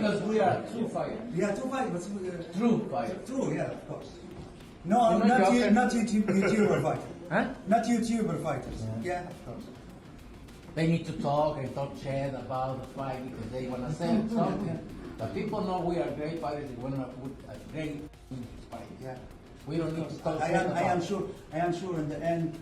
because we are true fighters. Yeah, two fighters, but True fighters. true, yeah, of course. No, not YouTuber fighters. Huh? Not YouTuber fighters. Yeah, of course. They need to talk and talk shit about the fight because they want to say something. But people know we are great fighters. We want to put a great fight. Yeah. We don't need to talk I shit am about sure. I am sure. In the end,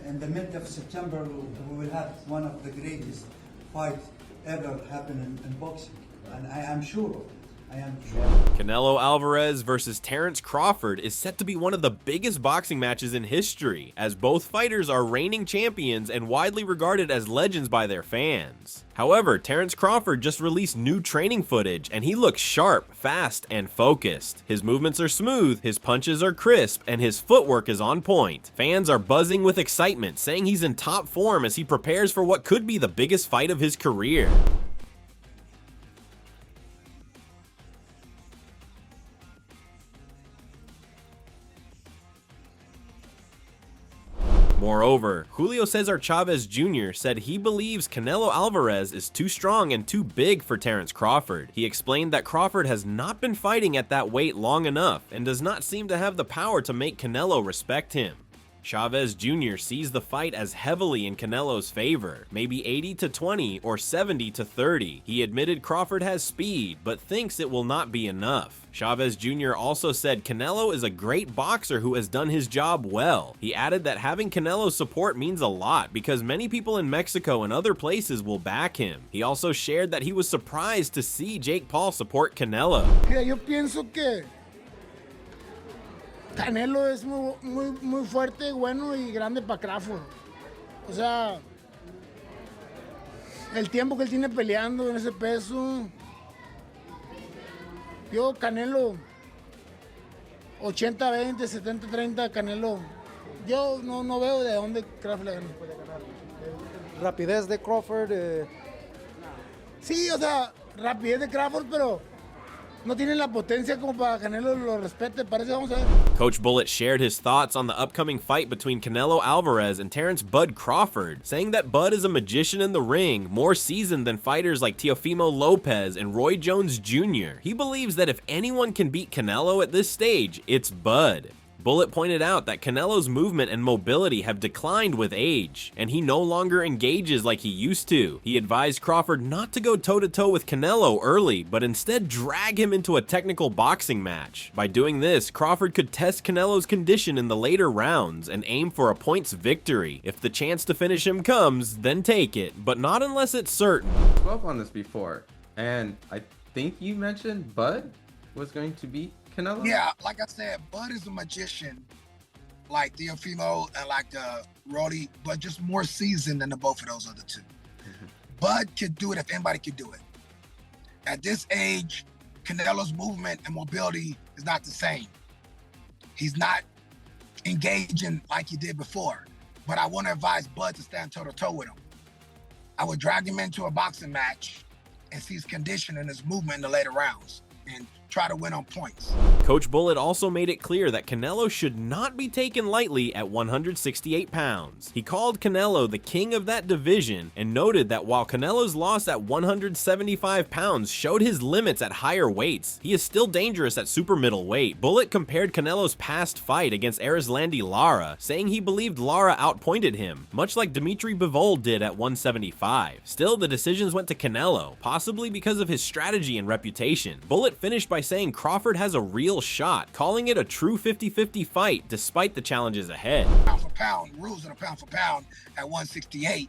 in the mid of September, we will have one of the greatest fights ever happen in boxing, and I am sure of it. I am sure. Canelo ALvarez versus Terence Crawford is set to be one of the biggest boxing matches in history, as both fighters are reigning champions and widely regarded as legends by their fans. However, Terence Crawford just released new training footage, and he looks sharp, fast, and focused. His movements are smooth, his punches are crisp, and his footwork is on point. Fans are buzzing with excitement, saying he's in top form as he prepares for what could be the biggest fight of his career. Moreover, Julio Cesar Chavez Jr. said he believes Canelo ALvarez is too strong and too big for Terence Crawford. He explained that Crawford has not been fighting at that weight long enough and does not seem to have the power to make Canelo respect him. Chavez Jr. sees the fight as heavily in Canelo's favor, maybe 80-20 or 70-30. He admitted Crawford has speed, but thinks it will not be enough. Chavez Jr. also said Canelo is a great boxer who has done his job well. He added that having Canelo's support means a lot because many people in Mexico and other places will back him. He also shared that he was surprised to see Jake Paul support Canelo. Mira, yo pienso que Canelo es muy fuerte, bueno y grande para Crawford. O sea, el tiempo que él tiene peleando en ese peso, yo Canelo 80-20, 70-30, Canelo. Yo no veo de dónde Crawford le puede ganar. Rapidez de Crawford. Sí, o sea, rapidez de Crawford, pero no tienen la potencia como para que Canelo lo respete. Parece, vamos a ver. Coach Bullet shared his thoughts on the upcoming fight between Canelo ALvarez and Terence "Bud" Crawford, saying that Bud is a magician in the ring, more seasoned than fighters like Teofimo Lopez and Roy Jones Jr. He believes that if anyone can beat Canelo at this stage, it's Bud. Bullet pointed out that Canelo's movement and mobility have declined with age, and he no longer engages like he used to. He advised Crawford not to go toe-to-toe with Canelo early, but instead drag him into a technical boxing match. By doing this, Crawford could test Canelo's condition in the later rounds and aim for a points victory. If the chance to finish him comes, then take it, but not unless it's certain. I spoke on this before, and I think you mentioned Bud was going to beat Canelo? Yeah, like I said, Bud is a magician, like Teofimo and like Roddy, but just more seasoned than the both of those other two. Bud could do it if anybody could do it. At this age, Canelo's movement and mobility is not the same. He's not engaging like he did before, but I want to advise Bud to stand toe-to-toe with him. I would drag him into a boxing match and see his condition and his movement in the later rounds and try to win on points. Coach Bullet also made it clear that Canelo should not be taken lightly at 168 pounds. He called Canelo the king of that division and noted that while Canelo's loss at 175 pounds showed his limits at higher weights, he is still dangerous at super middleweight. Bullet compared Canelo's past fight against Erislandy Lara, saying he believed Lara outpointed him, much like Dimitri Bivol did at 175. Still, the decisions went to Canelo, possibly because of his strategy and reputation. Bullet finished by saying Crawford has a real shot, calling it a true 50-50 fight despite the challenges ahead. Pound for pound, rules of the pound for pound at 168,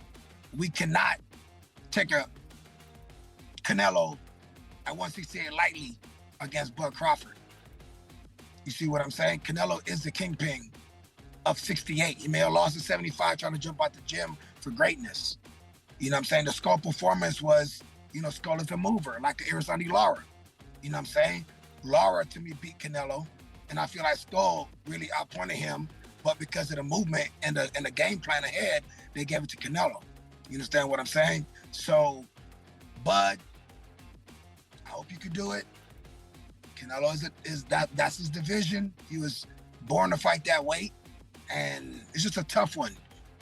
we cannot take a Canelo at 168 lightly against Bud Crawford. You see what I'm saying? Canelo is the kingpin of 68. He may have lost at 75 trying to jump out the gym for greatness. You know what I'm saying? The Skull performance was, Skull is a mover, like the Erislandy Lara. You know what I'm saying? Lara, to me, beat Canelo, and I feel like Skull really outpointed him, but because of the movement and the game plan ahead, they gave it to Canelo. You understand what I'm saying? So, Bud, I hope you could do it. Canelo that's his division. He was born to fight that weight, and it's just a tough one.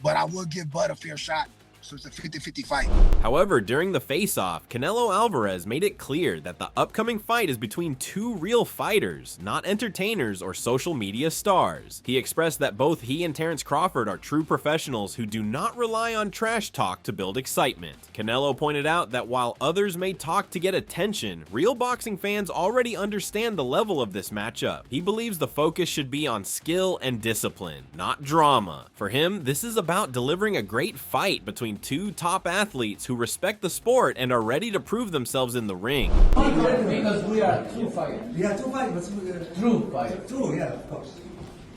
But I will give Bud a fair shot So it's a 50-50 fight. However, during the face-off, Canelo ALvarez made it clear that the upcoming fight is between two real fighters, not entertainers or social media stars. He expressed that both he and Terence Crawford are true professionals who do not rely on trash talk to build excitement. Canelo pointed out that while others may talk to get attention, real boxing fans already understand the level of this matchup. He believes the focus should be on skill and discipline, not drama. For him, this is about delivering a great fight between two top athletes who respect the sport and are ready to prove themselves in the ring. Because we are true fighters. Yeah, two fighters. True fighters. True, yeah, of course.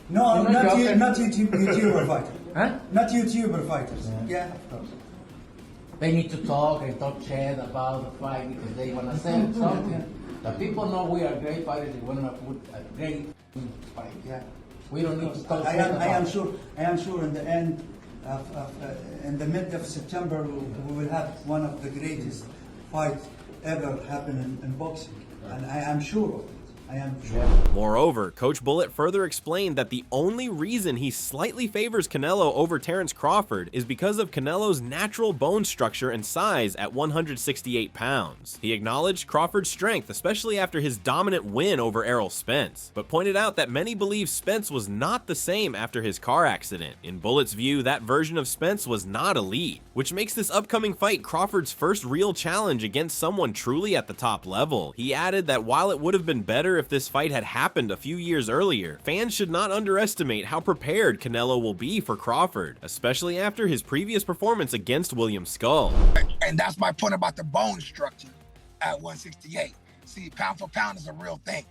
No, You're not joking? YouTuber fighters. Huh? Not YouTuber fighters. Yeah, of course. They need to talk and talk shit about the fight because they want to sell something. The people know we are great fighters. We want to put a great fight. Yeah. We don't need to talk I shit am about sure. I am sure. In the end, in the mid of September, we will have one of the greatest fights ever happen in boxing, and I am sure of it. I am sure. Moreover, Coach Bullitt further explained that the only reason he slightly favors Canelo over Terence Crawford is because of Canelo's natural bone structure and size at 168 pounds. He acknowledged Crawford's strength, especially after his dominant win over Errol Spence, but pointed out that many believe Spence was not the same after his car accident. In Bullitt's view, that version of Spence was not elite, which makes this upcoming fight Crawford's first real challenge against someone truly at the top level. He added that while it would have been better if this fight had happened a few years earlier, fans should not underestimate how prepared Canelo will be for Crawford, especially after his previous performance against William Skull. And that's my point about the bone structure at 168. See, pound for pound is a real thing.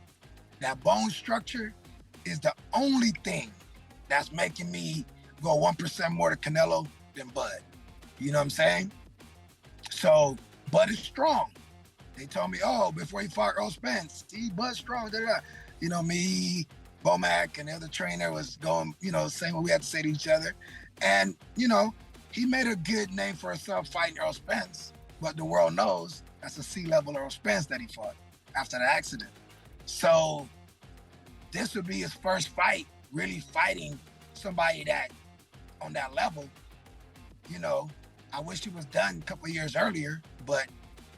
That bone structure is the only thing that's making me go 1% more to Canelo than Bud. You know what I'm saying? So Bud is strong. They told me, oh, before he fought Earl Spence, see, Bud's strong. Da, da, da. You know, me, Bomac, and the other trainer was going, you know, saying what we had to say to each other. And, you know, he made a good name for himself fighting Earl Spence, but the world knows that's a C-level Earl Spence that he fought after the accident. So this would be his first fight, really fighting somebody that on that level. You know, I wish he was done a couple of years earlier, but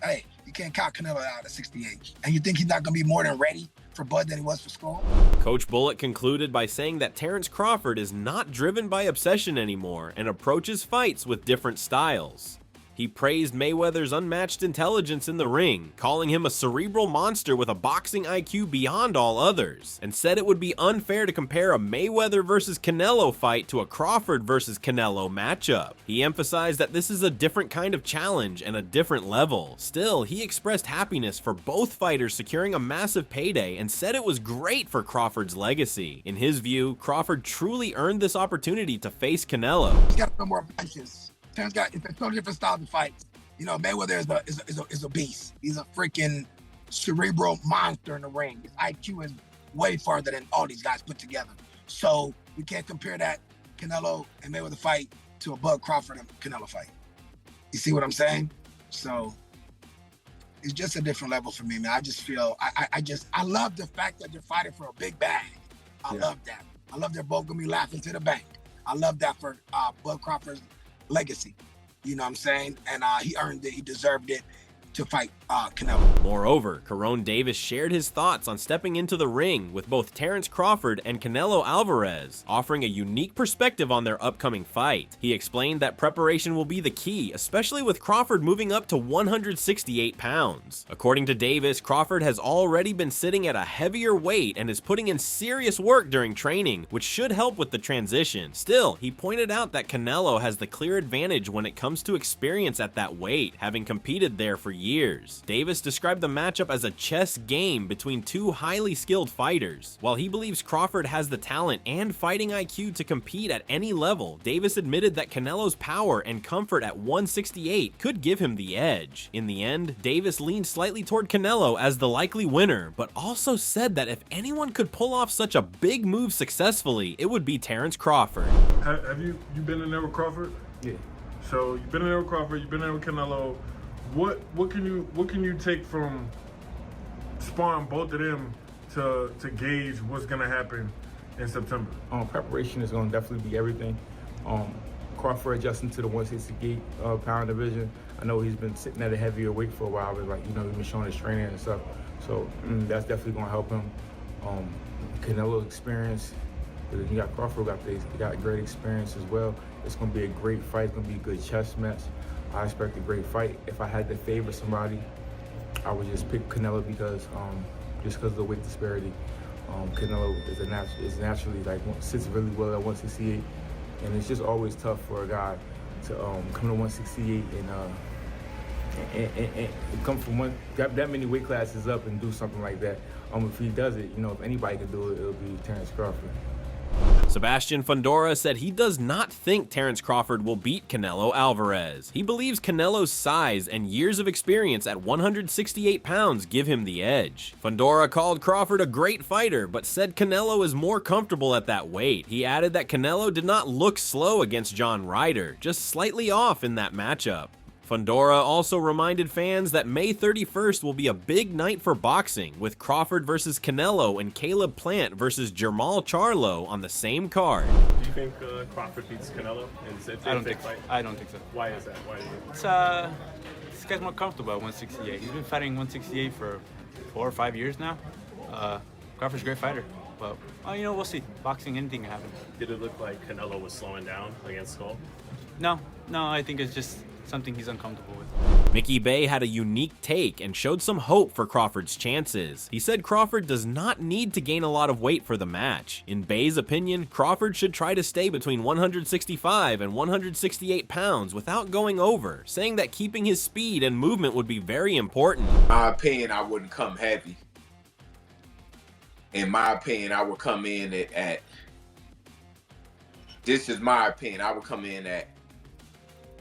hey, you can't count Canelo out at 68. And you think he's not going to be more than ready for Bud than he was for Skull? Coach Bullitt concluded by saying that Terence Crawford is not driven by obsession anymore and approaches fights with different styles. He praised Mayweather's unmatched intelligence in the ring, calling him a cerebral monster with a boxing IQ beyond all others, and said it would be unfair to compare a Mayweather versus Canelo fight to a Crawford versus Canelo matchup. He emphasized that this is a different kind of challenge and a different level. Still, he expressed happiness for both fighters securing a massive payday and said it was great for Crawford's legacy. In his view, Crawford truly earned this opportunity to face Canelo. He's got no more punches. Terence got it's a totally different style of fights. You know, Mayweather is a beast. He's a freaking cerebral monster in the ring. His IQ is way farther than all these guys put together. So we can't compare that Canelo and Mayweather fight to a Bud Crawford and Canelo fight. You see what I'm saying? So it's just a different level for me, man. I just feel I love the fact that they're fighting for a big bag. I love that. I love they're both gonna be laughing to the bank. I love that for Bud Crawford's legacy. You know what I'm saying? And he earned it. He deserved it to fight Canelo. Moreover, Caron Davis shared his thoughts on stepping into the ring with both Terence Crawford and Canelo ALvarez, offering a unique perspective on their upcoming fight. He explained that preparation will be the key, especially with Crawford moving up to 168 pounds. According to Davis, Crawford has already been sitting at a heavier weight and is putting in serious work during training, which should help with the transition. Still, he pointed out that Canelo has the clear advantage when it comes to experience at that weight, having competed there for years. Davis described the matchup as a chess game between two highly skilled fighters. While he believes Crawford has the talent and fighting IQ to compete at any level, Davis admitted that Canelo's power and comfort at 168 could give him the edge. In the end, Davis leaned slightly toward Canelo as the likely winner, but also said that if anyone could pull off such a big move successfully, it would be Terence Crawford. Have you been in there with Crawford? Yeah. So you've been in there with Crawford, you've been there with Canelo. What can you take from sparring both of them to gauge what's gonna happen in September? Preparation is gonna definitely be everything. Crawford adjusting to the 168 pound division. I know he's been sitting at a heavier weight for a while, but like, you know, he's been showing his training and stuff. So that's definitely gonna help him. Canelo's experience. You got Crawford, got great experience as well. It's gonna be a great fight. It's gonna be a good chess match. I expect a great fight. If I had to favor somebody, I would just pick Canelo because of the weight disparity. Canelo is naturally like sits really well at 168, and it's just always tough for a guy to come to 168 and come from that many weight classes up and do something like that. If he does it, you know, if anybody could do it, it'll be Terence Crawford. Sebastian Fundora said he does not think Terence Crawford will beat Canelo ALvarez. He believes Canelo's size and years of experience at 168 pounds give him the edge. Fundora called Crawford a great fighter, but said Canelo is more comfortable at that weight. He added that Canelo did not look slow against John Ryder, just slightly off in that matchup. Fundora also reminded fans that May 31st will be a big night for boxing, with Crawford versus Canelo and Caleb Plant versus Jermall Charlo on the same card. Do you think Crawford beats Canelo in a big fight? I don't think so. Why is that? Why do you? This guy's more comfortable at 168. He's been fighting 168 for 4 or 5 years now. Crawford's a great fighter, but you know, we'll see. Boxing, anything can happen. Did it look like Canelo was slowing down against Skull? No, I think it's just something he's uncomfortable with. Mickey Bay had a unique take and showed some hope for Crawford's chances. He said Crawford does not need to gain a lot of weight for the match. In Bay's opinion, Crawford should try to stay between 165 and 168 pounds without going over, saying that keeping his speed and movement would be very important. In my opinion, I wouldn't come heavy. In my opinion, I would come in at this is my opinion, I would come in at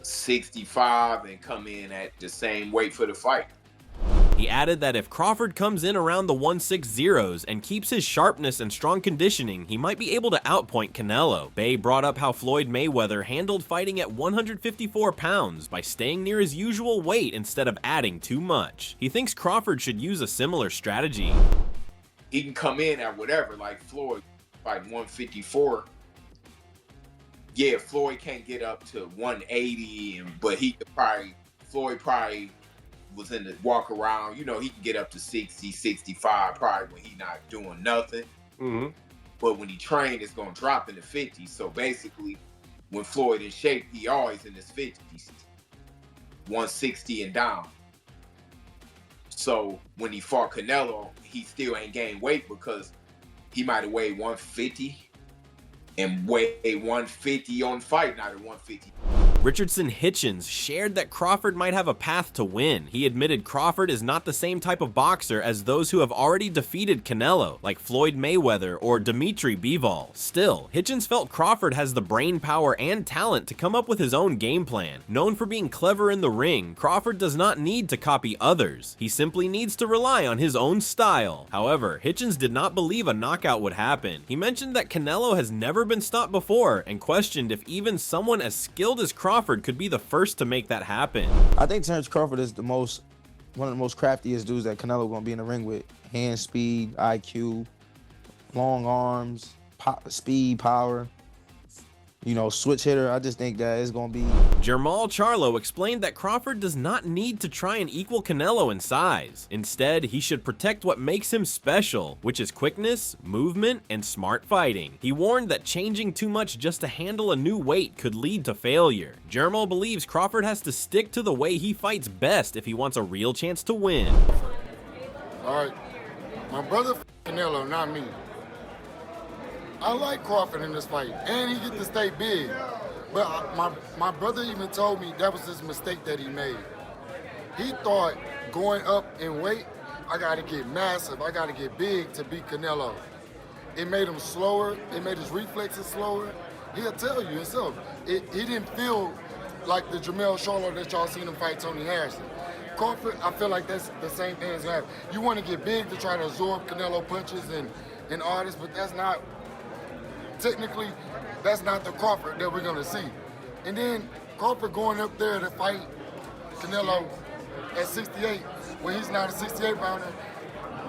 65 and come in at the same weight for the fight. He added that if Crawford comes in around the 160s and keeps his sharpness and strong conditioning, he might be able to outpoint Canelo. Bay brought up how Floyd Mayweather handled fighting at 154 pounds by staying near his usual weight instead of adding too much. He thinks Crawford should use a similar strategy. He can come in at whatever, like Floyd fighting 154. Yeah, Floyd can't get up to 180, but he could Floyd probably was in the walk around, you know, he can get up to 60, 65 probably when he's not doing nothing. Mm-hmm. But when he trained, it's going to drop in the 50s. So basically, when Floyd in shape, he always in his 50s, 160 and down. So when he fought Canelo, he still ain't gained weight because he might have weighed 150 and weigh 150 on fight, not at 150. Richardson Hitchens shared that Crawford might have a path to win. He admitted Crawford is not the same type of boxer as those who have already defeated Canelo, like Floyd Mayweather or Dimitri Bivol. Still, Hitchens felt Crawford has the brain power and talent to come up with his own game plan. Known for being clever in the ring, Crawford does not need to copy others. He simply needs to rely on his own style. However, Hitchens did not believe a knockout would happen. He mentioned that Canelo has never been stopped before and questioned if even someone as skilled as Crawford could be the first to make that happen. I think Terence Crawford is one of the most craftiest dudes that Canelo gonna be in the ring with. Hand speed, IQ, long arms, speed, power. You know, switch hitter. I just think that it's gonna be. Jermall Charlo explained that Crawford does not need to try and equal Canelo in size. Instead, he should protect what makes him special, which is quickness, movement, and smart fighting. He warned that changing too much just to handle a new weight could lead to failure. Jermall believes Crawford has to stick to the way he fights best if he wants a real chance to win. All right, my brother Canelo, not me. I like Crawford in this fight, and he get to stay big. But my brother even told me that was his mistake that he made. He thought going up in weight, I got to get massive, I got to get big to beat Canelo. It made him slower, it made his reflexes slower. He'll tell you himself. He didn't feel like the Jermall Charlo that y'all seen him fight Tony Harrison. Crawford, I feel like that's the same thing as that. You want to get big to try to absorb Canelo punches and all this, but that's not. Technically, that's not the Crawford that we're gonna see. And then Crawford going up there to fight Canelo at 68 when he's not a 68 pounder,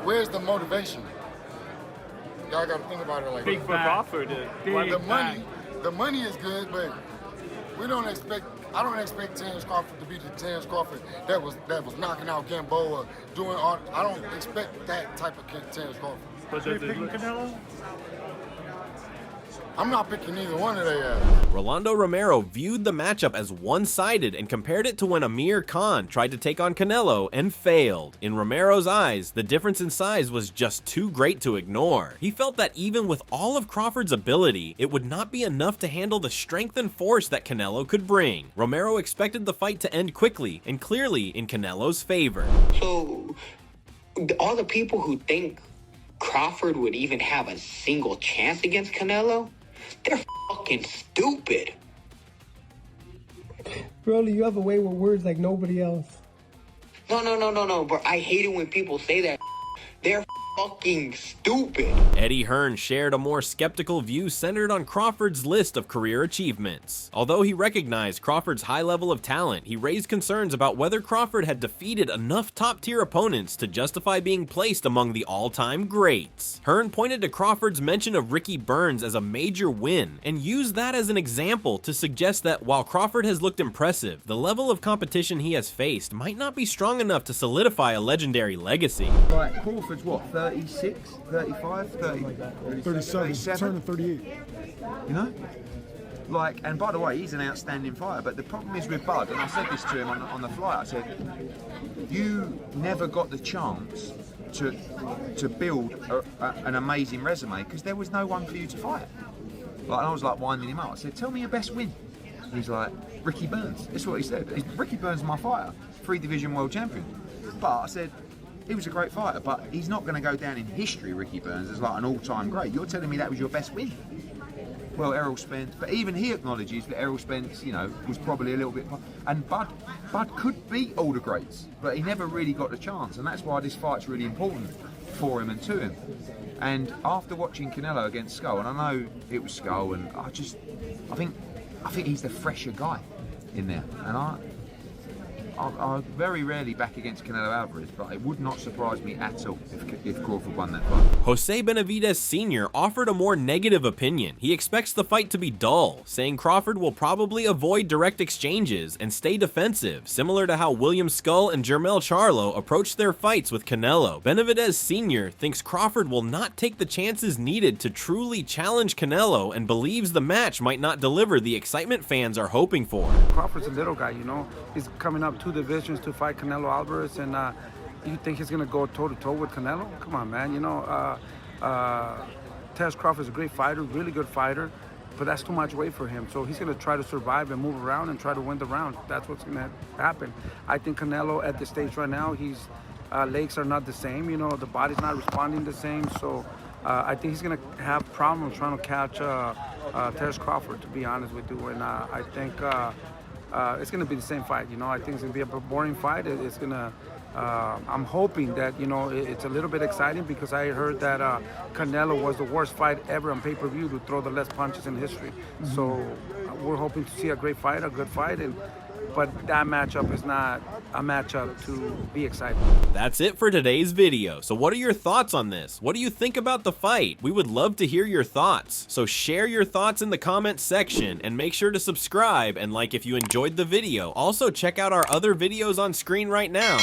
where's the motivation? Y'all gotta think about it like big that. for Crawford. The money is good, but We don't expect. I don't expect Terence Crawford to be the Terence Crawford that was knocking out Gamboa, doing all. I don't expect that type of Terence Crawford. But you're picking Canelo? I'm not picking either one of their ass. Rolando Romero viewed the matchup as one-sided and compared it to when Amir Khan tried to take on Canelo and failed. In Romero's eyes, the difference in size was just too great to ignore. He felt that even with all of Crawford's ability, it would not be enough to handle the strength and force that Canelo could bring. Romero expected the fight to end quickly and clearly in Canelo's favor. So, all the people who think Crawford would even have a single chance against Canelo, they're fucking stupid. Broly, you have a way with words like nobody else. No, but I hate it when people say that. They're fucking stupid. Eddie Hearn shared a more skeptical view centered on Crawford's list of career achievements. Although he recognized Crawford's high level of talent, he raised concerns about whether Crawford had defeated enough top-tier opponents to justify being placed among the all-time greats. Hearn pointed to Crawford's mention of Ricky Burns as a major win, and used that as an example to suggest that while Crawford has looked impressive, the level of competition he has faced might not be strong enough to solidify a legendary legacy. Right, Crawford's what, 36, 35, 30, 37, turning 38. You know? Like, and by the way, he's an outstanding fighter, but the problem is with Bud, and I said this to him on the flight, I said, you never got the chance to build an amazing resume because there was no one for you to fight. Like, I was like winding him up. I said, tell me your best win. He's like, Ricky Burns. That's what he said. Ricky Burns is my fighter, 3-division world champion. But I said, he was a great fighter, but he's not going to go down in history, Ricky Burns, as like an all-time great. You're telling me that was your best win? Well, Errol Spence, but even he acknowledges that Errol Spence, you know, was probably a little bit... And Bud could beat all the greats, but he never really got the chance, and that's why this fight's really important for him and to him. And after watching Canelo against Skull, and I know it was Skull, and I think he's the fresher guy in there, and I very rarely back against Canelo ALvarez, but it would not surprise me at all if Crawford won that fight. Jose Benavidez Sr. offered a more negative opinion. He expects the fight to be dull, saying Crawford will probably avoid direct exchanges and stay defensive, similar to how William Skull and Jermell Charlo approached their fights with Canelo. Benavidez Sr. thinks Crawford will not take the chances needed to truly challenge Canelo and believes the match might not deliver the excitement fans are hoping for. Crawford's a little guy, you know. He's coming up 2 divisions to fight Canelo ALvarez, and you think he's gonna go toe-to-toe with Canelo? Come on, man. You know, Terence Crawford's a great fighter, really good fighter, but that's too much weight for him. So he's gonna try to survive and move around and try to win the round. That's what's gonna happen. I think Canelo at the stage right now, his legs are not the same. You know, the body's not responding the same. So I think he's gonna have problems trying to catch Terence Crawford, to be honest with you. And I think it's going to be the same fight. You know, I think it's going to be a boring fight. It's going to. I'm hoping that, you know, it's a little bit exciting because I heard that Canelo was the worst fight ever on pay-per-view to throw the less punches in history. Mm-hmm. So we're hoping to see a great fight, a good fight, but that matchup is not a matchup to be excited. That's it for today's video. So what are your thoughts on this? What do you think about the fight? We would love to hear your thoughts. So share your thoughts in the comments section and make sure to subscribe and like if you enjoyed the video. Also check out our other videos on screen right now.